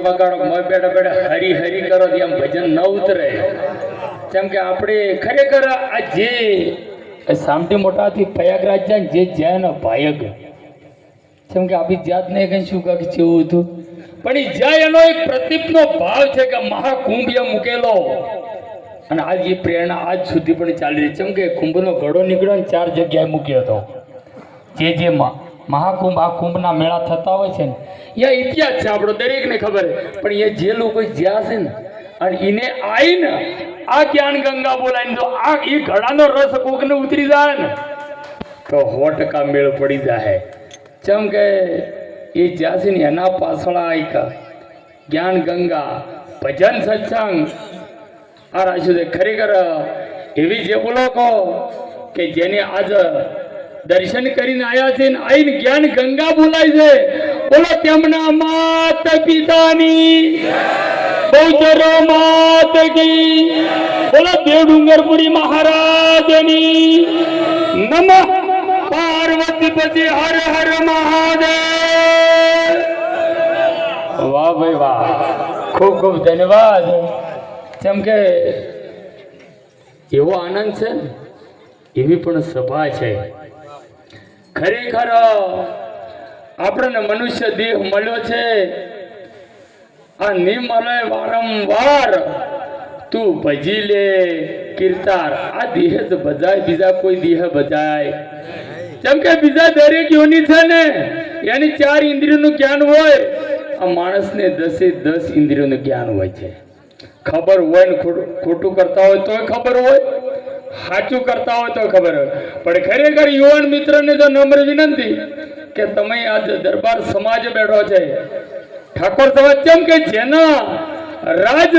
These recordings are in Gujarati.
વગાડો મોય બેઠા બેઠા હરી હરી કરો એમ ભજન ન ઉતરે. જેમ કે આપણે ખરેખર આ જે સામટી મોટાથી પ્રયાગરાજ જાય ને જે જાય ને ભાયગ, જેમ કે આપણી જાતને કઈ શું કાંક જેવું હતું પણ એ જાય એનો એક પ્રતિપનો ભાવ છે કે મહાકુંભ એ મૂકેલો અને આજ એ પ્રેરણા આજ સુધી પણ ચાલી રહી છે. જેમ કે કુંભનો ઘડો નીકળ્યો ને 4 જગ્યાએ મૂક્યો હતો. જે મહાકુંભ આ કુંભના મેળા થતા હોય છે ને એ ઇતિહાસ છે આપણો દરેકને ખબર છે. પણ એ જે લોકો જ્યાં છે ને અને એને આવીને આ જ્ઞાન ગંગા બોલાવીને તો આ એ ઘડાનો રસ કોકને ઉતરી જાય ને તો 100% મેળ પડી જાય. જેમ કે એ જ્યાં છે ને એના પાછળ એક જ્ઞાન ગંગા ભજન સત્સંગ આ રાખ્યું છે. ખરેખર એવી જે બોલો કહો કે જેને આજ દર્શન કરીને આવ્યા છે ને આઈને જ્ઞાન ગંગા બોલાય છે. બોલો તેમના માત પિતાની બહુચરો માત કી, બોલો દેવ ડુંગરપુરી મહારાજની નમઃ પાર્વતી પતિ હર હર મહાદેવ. વાહ ભાઈ વાહ, ખૂબ ખૂબ ધન્યવાદ. જેમ કે એવો આનંદ છે ને એવી પણ સભા છે. ખરેખર આપણને મનુષ્ય દેહ મળ્યો છે આ નિમલે વારંવાર તું ભજી લે કીર્તાર. આ દેહ જ બજાય, બીજા કોઈ દેહ બજાય. જેમ કે બીજા દરેક યોની છે ને એની 4 ઇન્દ્રિયોનું જ્ઞાન હોય, આ માણસને 10 ઇન્દ્રિયોનું જ્ઞાન હોય છે. ખબર હોય ને ખોટું કરતા હોય તોય ખબર હોય, સાચું કરતા હોય તો ખબર હોય. પણ ખરેખર યુવાન મિત્રને તો નમ્ર વિનંતી કે તમે આજ દરબાર સમાજ બેઠો છે ઠાકોર સમાજ, જેમ કે જેના રાજ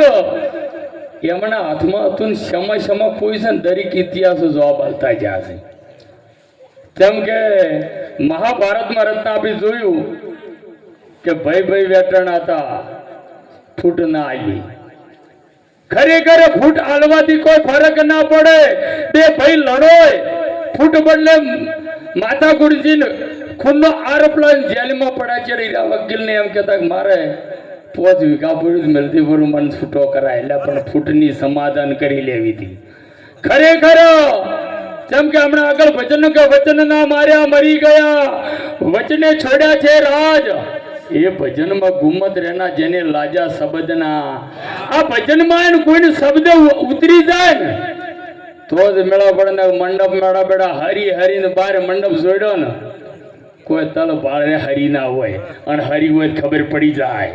એમના હાથમાં હતું સમય કોઈ છે ને દરેક ઇતિહાસો જવાબ આપતા જ્યાં છે. જેમ કે મહાભારતમાં રત્ન આપી જોયું કે ભાઈ વેટણ હતા, ફૂટ ના આવી. ખરેખર ફૂટ આલવાથી કોઈ ફરક ના પડે. બે ભાઈ લડોય ફૂટ બદલે માથા ગુડજીને ખૂનનો આરોપ લઈને જેલમાં પડા છે. વકીલને એમ કહેતા મારે 5 વીઘા પૂરું મળતી પૂરું મન છૂટો કરાય એટલે પણ ફૂટની સમાધાન કરી લેવી હતી. ખરેખર જેમ કે હમણાં આગળ વચન કે વચન ના માર્યા મરી ગયા, વચને છોડ્યા છે રાજ. એ ભજનમાં ગુમત રહેના જેને લાજા શબ્દના. આ ભજનમાં કોઈને શબ્દ ઉતરી જાય ને તો જ મેળા પડે ને. મંડપ મેળા બેડા હરી હરીને બહાર મંડપ જોડ્યો ને કોઈ તલ ભાળે હરી ના હોય અને હરી હોય ખબર પડી જાય.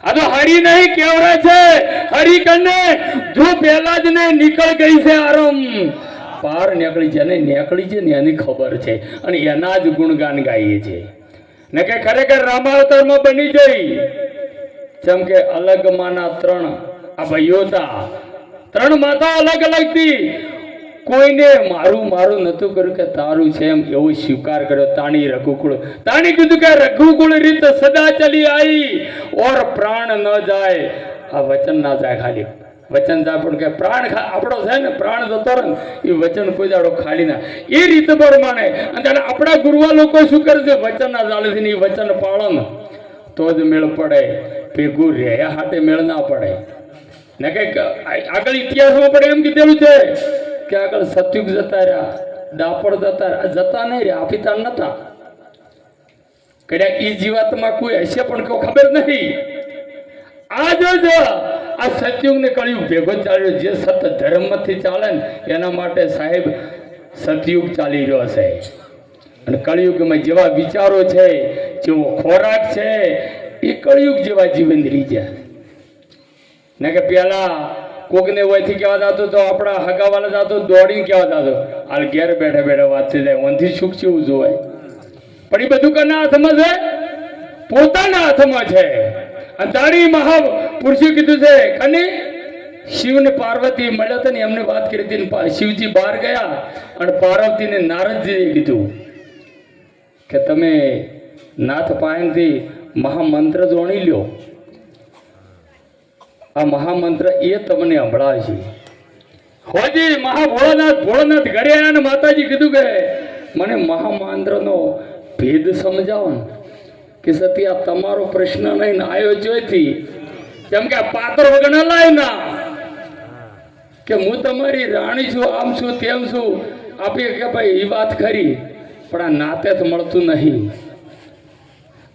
આ તો હરી નહીં કેવડા છે. હરી કને જો પહેલા જ ને નીકળ ગઈ છે આરમ પાર નીકળી છે ને નીકળી છે ને એની ખબર છે અને એના જ ગુણગાન ગાઈએ છે ને કે ખરેખર રામાવતારમાં બની જઈ. જેમ કે અલગ માના 3 આ ભાઈઓ હતા, 3 માતા અલગ અલગ થી. કોઈને મારું નતું કર્યું કે તારું છે એમ એવો સ્વીકાર કર્યો. તાણી રઘુકુળ તાણી કીધું કે રઘુકુળ રીત સદા ચલી આવી ઓર પ્રાણ ન જાય. આ વચન ના જાય, ખાલી વચન જાય પણ કે પ્રાણ આપણો છે ને પ્રાણ જતો રહે ને એ વચન કોઈ દાડો ખાલી ના. એ રીત પ્રમાણે અને આપણા ગુરુવા લોકો શું કરે છે વચન ના જાળે એ વચન પાળન તો જ મેળ પડે. ભેગું રહ્યા હાટે મેળ ના પડે ને. કઈક આગળ ઇતિહાસમાં પણ એમ કીધેલું છે કે આગળ સતયુગ જતા રહ્યા, દાપડ જતા નહીં રહ્યા, આફિતાન નતા. કદાચ એ જીવાતમાં કોઈ હશે પણ કોઈ ખબર નથી. આજ જ આ સતયુગ ને કળિયુગ ભેગો ચાલ્યો. જે સત ધર્મથી ચાલે ને એના માટે સાહેબ સતયુગ ચાલી રહ્યો છે અને કળિયુગમાં જેવા વિચારો છે, જેવો ખોરાક છે એ કળિયુગ જેવા જીવન રહી જાય ને. કે પેલા કોકને વયથી કહેવા જતો તો આપણા હગાવાલા જતો દોડીને કહેવા જતો હાલ ઘેર બેઠા વાત થઈ જાય. ઓનથી સુખ જેવું જોવાય પણ એ બધું કોના હાથમાં છે? પોતાના હાથમાં છે. અને તારી મહાપુરુષે કીધું છે અને શિવ ને પાર્વતી મળ્યા હતા ને એમને વાત કરી હતી. શિવજી બહાર ગયા અને પાર્વતીને નારદજીએ કીધું કે તમે નાથ પાયણથી મહામંત્ર જોણી લ્યો. આ મહામંત્ર એ તમને સંભળાવશે. હોજી ભોળાનાથ ઘરે આવ્યા ને માતાજી કીધું કે મને મહામંત્રનો ભેદ સમજાવો ને. કે સતી આ તમારો પ્રશ્ન નહીં આવ્યો જોઈથી કેમ કે આ પાત્ર વગર લાય ના કે હું તમારી રાણી છું, આમ છું, તેમ છું. આપીએ કે ભાઈ એ વાત ખરી, પણ આ નાતે તો મળતું નહીં.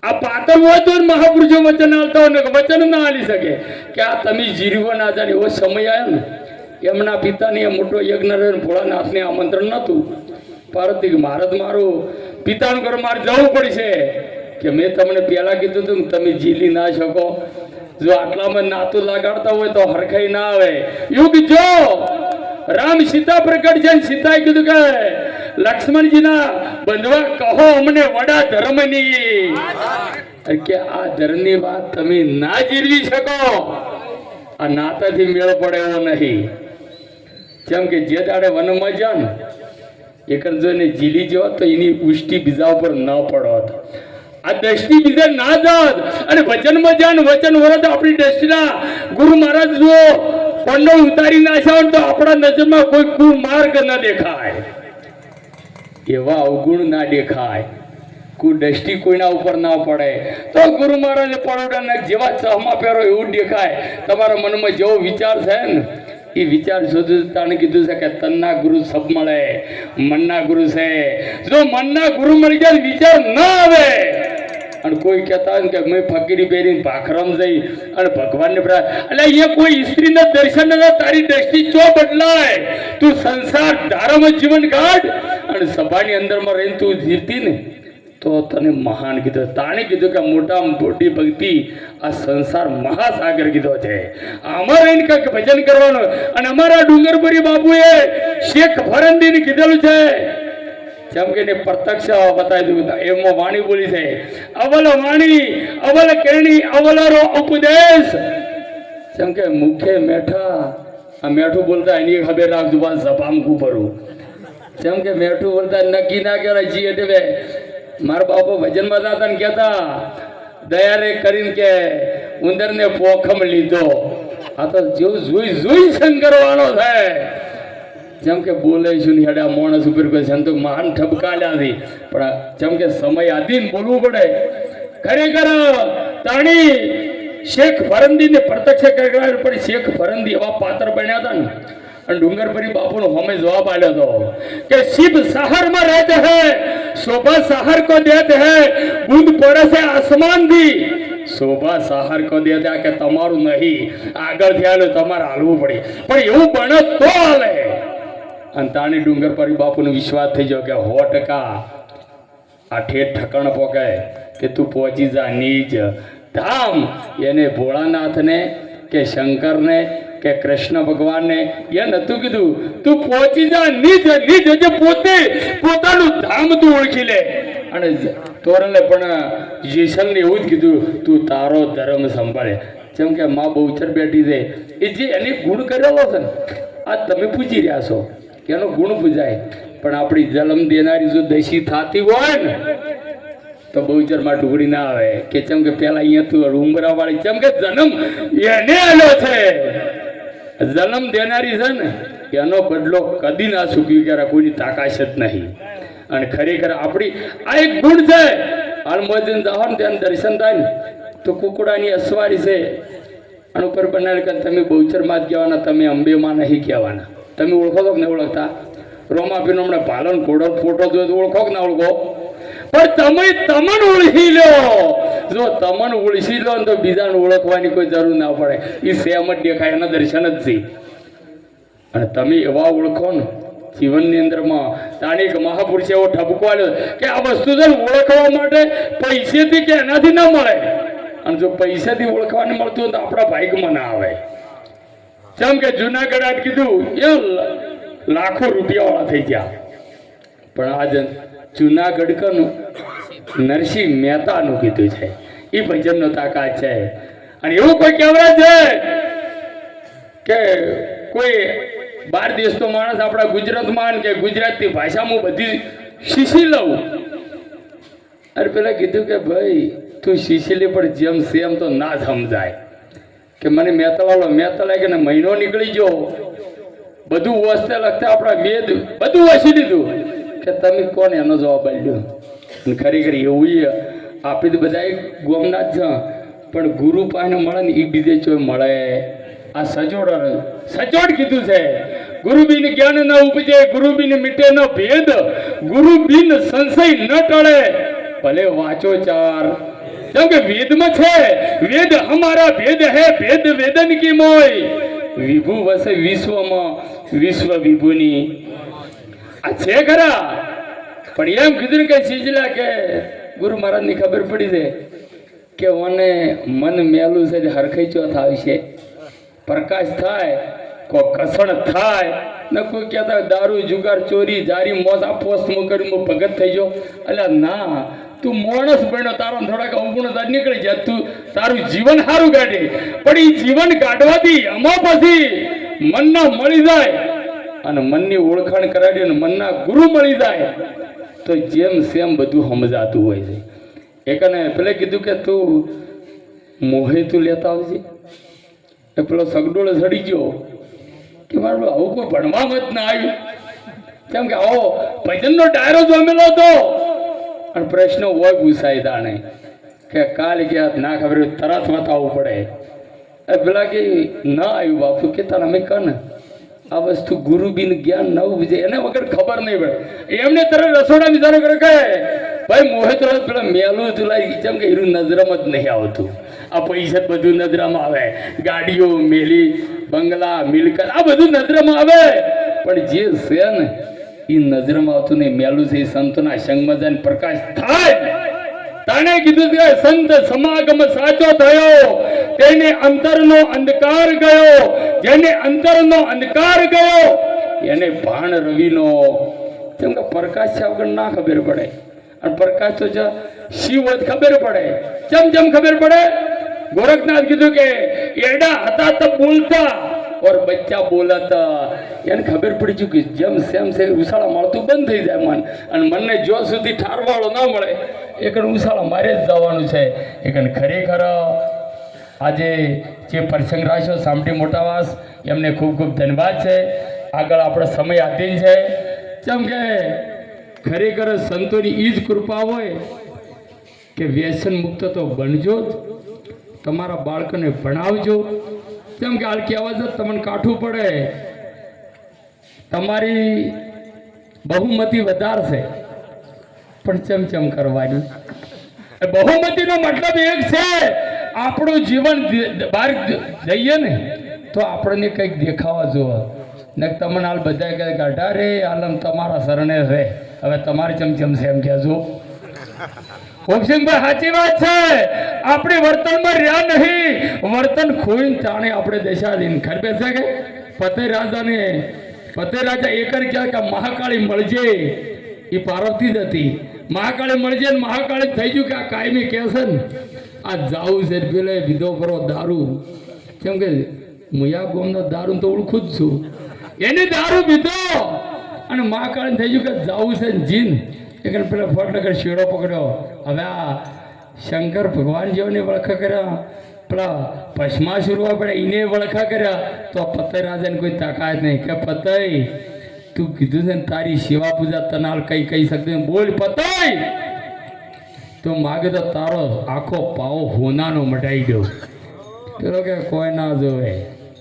આ પાત્ર હોય તો મહાપુરુષો વચન આલતા હોય ને વચન ના આલી શકે કે આ તમે જીરવો ના જાણે એવો સમય આવ્યો ને. એમના પિતાને એ મોટો યજ્ઞ રહ્યો, ભોળાનાથને આમંત્રણ નહોતું. પાર્વતી મહારાજ મારું પિતાનું ઘર મારે જવું પડશે કે મેં તમને પહેલા કીધું હતું તમે જીલી ના શકો. જો આટલામાં નાતું લગાડતા હોય તો હરખાઈ ના આવે. એવું જો રામ સીતા પ્રગટ છે, સીતાએ કીધું કે લક્ષ્મણજીના બંધવા કહો અમને વડા ધર્મની, કે આ ધર્મની વાત તમે ના જીરવી શકો. આ નાતાથી મેળ પડે એવો નહીં. જેમ કે જે દાડે વનમાં જા ને એક જોઈને જીલી જો તો એની ઉષ્ટિ બીજા ઉપર ન પડત. આ દ્રષ્ટિ બીજે ના જાત અને વચનમાં જા ને વચન વરત આપણી દ્રષ્ટિના ગુરુ મહારાજ જો પંડો ઉતારી નાખ્યા તો આપણા નજરમાં કોઈ કુમાર્ગ ન દેખાય, એવા અવગુણ ના દેખાય, દ્રષ્ટિ કોઈના ઉપર ના પડે. તો ગુરુ મહારાજે પરોડાના જેવા ચહમા પહેરો એવું દેખાય. તમારા મનમાં જેવો વિચાર છે ને એ વિચાર શોધતાને કીધું છે કે તનના ગુરુ સબ મળે, મનના ગુરુ છે. જો મનના ગુરુ મળી જાય વિચાર ના આવે અને કોઈ કહેતા હોય કે મેં ફકીરી પહેરીને ભાખરમ જઈ અને ભગવાનને એટલે અહીંયા કોઈ સ્ત્રીના દર્શન ના તારી દ્રષ્ટિ ચો બદલાય. તું સંસાર ધારામાં જીવન કાઢ અને સભાની અંદરમાં રહીને તું જીવતી ને તો તને મહાન કીધો. તાણે કીધું કે મોટા મોટી ભક્તિ આ સંસાર મહાસાગર કીધો છે. આમાં રહીને કંઈક ભજન કરવાનું. અને અમારા ડુંગરપુરી બાપુએ શેખ ફરંદીને કીધેલું છે જેમ કે પ્રત્યક્ષ બતાવી દીધું. એમાં વાણી બોલી છે અવલ વાણી અવલ કેણી અવલરો ઉપદેશ. જેમ કે મુખે મેઠા, આ મેઠું બોલતા એની ખબર રાખજો બા સભામ કુપરું. જેમ કે મેઠું બોલતા નક્કી ના કહેવાય. જી એટલે મારા બાપા ભજનમાં હતા ને કહેતા દયારે કરીને કે ઉંદરને પોખમ લીધો. આ તો જેવું જોઈ જોઈ સંકરવાનો છે. જેમ કે બોલે છું ને હેડા માણસ ઉપર કોઈ સંતો મહાન ઠપકાલ્યાથી પણ જેમ કે સમય આધીન બોલવું પડે. ખરેખર તાણી શેખ ફરંદીને પ્રત્યક્ષ કરનાર પણ શેખ ફરંદી એવા પાત્ર બન્યા હતા ને. અને ડુંગરપુરી બાપુનો હમે જવાબ આલ્યો હતો કે શિવ શહેરમાં રહેતે હૈ, શોભા શહર કો દેતે હૈ, બૂંદ પડે છે આસમાન થી, શોભા શહર કો દેતે કે તમારું નહીં આગળ થયા તમારે હાલવું પડે. પણ એવું બને તો હાલે. અને તાણી ડુંગરપુરી બાપુનો વિશ્વાસ થઈ ગયો કે 100% આ ઠેઠ ઠકાણ પોકે કે તું પહોંચી જા નીજ ધામ. એને ભોળાનાથને કે શંકરને કે કૃષ્ણ ભગવાનને એ નતું કીધું તું પહોંચી જા નીજ નીજ જે પોતે પોતાનું ધામ તું ઓળખી લે. અને તોરલે પણ જેસલને એવું જ કીધું તું તારો ધર્મ સંભાળે. જેમ કે માં બહુચર બેઠી છે એ જે એને ગુણ કરેલો છે ને આ તમે પૂછી રહ્યા છો કે એનો ગુણ પૂજાય. પણ આપણી જન્મ દેનારી જો દશી થતી હોય ને તો બહુચરમાં ટુકડી ના આવે કે જેમ કે પેલા અહીંયા તું ઉમરા વાળી જેમ કે જન્મ એને આલ્યો છે. જન્મ દેનારી છે ને એનો બદલો કદી ના ચૂકવી ક્યારે કોઈની તાકાત જ નહીં. અને ખરેખર આપણી આ એક ગુણ છે. હાલમોજીને જાઓ ને ત્યાં દર્શન થાય ને તો કુકડાની અસવારી છે અને ઉપર બનાવી કે તમે બહુચરમાં જ કહેવાના, તમે અંબેમાં નહીં કહેવાના. તમે ઓળખો તો કે નહીં ઓળખતા? રોમાપીનો હમણાં પાલન ઘોડો ફોટો જોયો તો ઓળખો કે ના ઓળખો? પણ તમે તમન ઓળખી લો. જો તમન ઓળખી લો ને તો બીજાને ઓળખવાની કોઈ જરૂર ના પડે. એ સેમ જ દેખાય, એના દર્શન જ છે. અને તમે એવા ઓળખો ને જીવનની અંદરમાં તાણીક મહાપુરુષે એવો ઠપકો આલ્યો કે આ વસ્તુ છે ઓળખવા માટે પૈસેથી કે એનાથી ના મળે. અને જો પૈસાથી ઓળખવાનું મળતું હોય તો આપણા ભાગ્યમાં ના આવે. જેમ કે જુનાગઢ આજ કીધું એ લાખો રૂપિયાવાળા થઈ ગયા. પણ આજ જુનાગઢ કનું નરસિંહ મહેતાનું કીધું છે એ ભજનનો તાકાત છે. અને એવું કોઈ કહેવાય છે કે કોઈ બાર દેશનો માણસ આપણા ગુજરાતમાં કે ગુજરાતની ભાષામાં બધી શીશી લઉં. અરે પેલા કીધું કે ભાઈ તું શીશી લે પણ જેમ સેમ તો ના સમજાય કે મને મેતલાલો મેતલા કે મહિનો નીકળી ગયો બધું વસ્તે લખતા આપણા વેદ બધું વાંચી લીધું કે તમે કોને એનો જવાબ આપ્યો. ખરેખર એવું આપણે તો બધા ગોમના જ છે, પણ ગુરુ પાસે મળે ને એ બીજે ચોય મળે. આ સચોટ કીધું છે. ગુરુ બિન જ્ઞાન ન ઉપજે, ગુરુ બિન મિટે ન ભેદ, ગુરુ બિન સંશય ન ટળે, ભલે વાંચો ચાર. કેમ કે વેદમાં છે, વેદ હમારા ભેદ હે, ભેદ વેદન કી મોય, વિભુ વસે વિશ્વમાં, વિશ્વ વિભુની. આ છે ખરા, પણ એમ કીધું કે શીજલા કે ગુરુ મહારાજની ખબર પડી છે કે ઓને મન મેલું છે તે હરખાઈ ચોથ આવશે, પ્રકાશ થાય, કોઈ કસણ થાય ને કોઈ કહેતા દારૂ જુગાર ચોરી જારી મોજ આ પોસ્ટમાં કરી હું ભગત થઈ જાઉં. એટલે ના, તું માણસ બન્યો, તારા થોડાક અવગુણ નીકળી જાય, તું તારું જીવન સારું કાઢે. પણ એ જીવન કાઢવાથી આમાં પછી મનના મળી જાય અને મનની ઓળખાણ કરાવી અને મનના ગુરુ મળી જાય તો જેમ સેમ બધું સમજાતું હોય છે. એકને પેલે કીધું કે તું મોહે તું લેતા આવજે. એ પેલો સગડોળે સડી ગયો કે મારું આવું કોઈ ભણવામાં જ ના આવ્યું. કેમ કે આવો ભજનનો ડાયરો જમેલો હતો અને પ્રશ્નો હોય પૂછાય તાણે કે કાલ ગયા ના ખબર તરત બતાવવું પડે. એ પેલા કે ના આવ્યું બાપુ કે તારે અમે કર ને આ વસ્તુ ગુરુ બિન જ્ઞાન ન ઉપજે, એને વગર ખબર નહીં પડે. એમને તરત રસોડા વિચારો કરે કે ભાઈ મોહે તરત પેલા મેલું તું લાવી. જેમ કે હીરું નજરમાં જ નહીં આવતું. આ પૈસા બધું નજરમાં આવે, ગાડીઓ મેલી, બંગલા, મિલકત આ બધું નજરમાં આવે, પણ જે છે ને એ નજરમાં આવતું નહીં. મેલું છે એ સંતોના સંગમાં જઈને પ્રકાશ થાય. તાણે કીધું કે સંત સમાગમ સાચો થયો, તેને અંતરનો અંધકાર ગયો, જેને અંતરનો અંધકાર ગયો એને ભાણ રવિનો. કેમ કે પ્રકાશ છે વગર ના ખબર પડે, અને પ્રકાશ તો જો શિવ હોય ખબર પડે. જેમ ખબર પડે. ગોરખનાથ કીધું કે એડા હતા તો બોલતા ઓર બચ્ચા બોલાતા. એને ખબર પડી ગયું કે જેમ સેમ છે ઉછાળા મળતું બંધ થઈ જાય મન, અને મનને જો સુધી ઠારવાળો ના મળે એક ઉછાળા મારે જ જવાનું છે. એક ખરેખર આજે જે પ્રસંગ રાખ્યો સામટી મોટાવાસ એમને ખૂબ ખૂબ ધન્યવાદ છે. આગળ આપણો સમય આધીન છે. જેમ કે ખરેખર સંતોની એ જ કૃપા હોય કે વ્યસન મુક્ત તો બનજો જ, તમારા બાળકોને ભણાવજો. કેમ કે હાલ કહેવા જ તમને કાઠું પડે, તમારી બહુમતી વધારશે પણ ચમચમ કરવાની. બહુમતીનો મતલબ એક છે આપણું જીવન બહાર જઈએ ને તો આપણને કંઈક દેખાવા જોવે ને તમને હાલ બધા કહે ગાઢા રે આલમ તમારા શરણે રહે, હવે તમારી ચમચમ છે એમ કહેજો. ઓમસિંહભાઈ સાચી વાત છે. આપણે વર્તનમાં રહ્યા નહીં, વર્તન ખોઈને તાણે આપણે દેશાધીન ખરબે છે કે ફતેહ રાજા એકર કહે કે મહાકાળી મળજે, એ પાર્વતી જ હતી. મહાકાળી મળજે ને મહાકાળી થઈ ગયું કે આ કાયમી કહે છે ને આ જાવું છે પેલે વિધો કરો દારૂ. કેમ કે મુયા ગોમનો દારૂ તો ઓળખું જ છું, એની દારૂ પીધો અને મહાકાળી થઈ ગયું કે જાવું છે ને જીન. એક પેલા ફોટનગર શેડો પકડ્યો. હવે આ શંકર ભગવાન જેઓને વળખા કર્યા, પેલા ભસ્માસુર પડે એને વળખા કર્યા, તો ફતેહ રાજાને કોઈ તાકાત નહીં કે ફતેહ તું કીધું છે ને તારી સેવા પૂજા તનાલ કઈ કહી શકતું બોલ ફતેહ. તો માગે તો તારો આખો પાવો હોનાનો મટાઈ ગયો. પેલો કે કોઈ ના જોવે.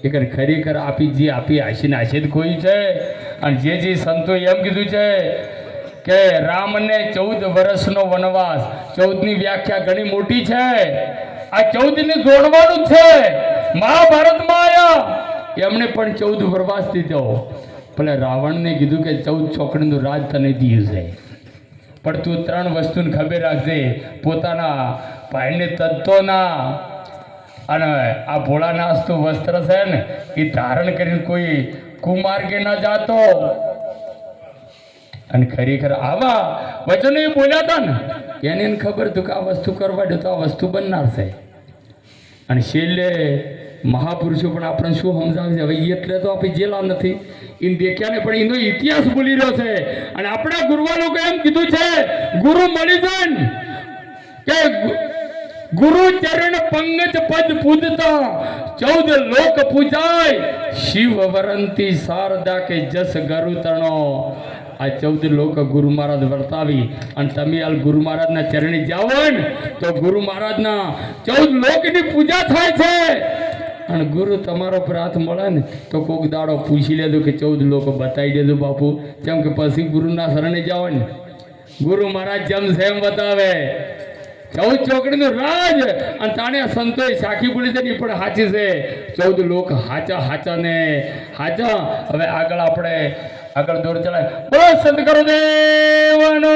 એ ખરેખર આપી આશીને આશીત કોઈ છે. અને જે સંતો એમ કીધું છે કે રામને 14 વર્ષનો વનવાસ, 14ની વ્યાખ્યા ઘણી મોટી છે. આ 14ને જોડવાનું છે. મહાભારતમાં આયા એમણે પણ 14 વનવાસ દીધો. ભલે રાવણને કીધું કે 14 છોકરીનું રાજ તને દીધું છે, પણ તું 3 વસ્તુને ખબર રાખજે, પોતાના ભાઈને તત્તો ના, અને આ ભોળાનાથનું વસ્ત્ર છે ને એ ધારણ કરીને કોઈ કુમાર્ગે ના જાતો. અને ખરેખર આવા વચનો એ બોલ્યા હતા ને એને ખબર હતું કે આ વસ્તુ કરવા દે તો આ વસ્તુ બનનાર છે. અને છેલ્લે મહાપુરુષો પણ આપણે શું સમજાવે છે, હવે એટલે તો આપણે જેલા નથી એને દેખ્યા ને, પણ એનો ઇતિહાસ બોલી રહ્યો છે. અને આપણા ગુરુઓ લોકો એમ કીધું છે ગુરુ મળી જાય ને કે ગુરુ ચરણ પંકજ પદ પૂજતા 14 લોક પૂજાય, શિવ વરંતી શારદા કે જસ ગરુ તણો. આ 14 લોક ગુરુ મહારાજ વર્તાવી અને તમે હાલ ગુરુ મહારાજના ચરણે જાઓ ને તો ગુરુ મહારાજના 14 લોકની પૂજા થાય છે અને ગુરુ તમારો પર હાથ મળે ને તો કોક દાડો પૂછી લેજો કે 14 લોકો બતાવી દેજો બાપુ કેમ કે પછી ગુરુના શરણે જાઓ ને ગુરુ મહારાજ જેમ સેમ બતાવે 14 ચોકડીનું રાજ અને તાણે સંતોષ સાખી બોલી છે પણ સાચી છે 14 લોક હાચા ને હાચા. હવે આગળ આપણે આગળ દોર ચલાય. બોલો સંત કરો દેવાનો.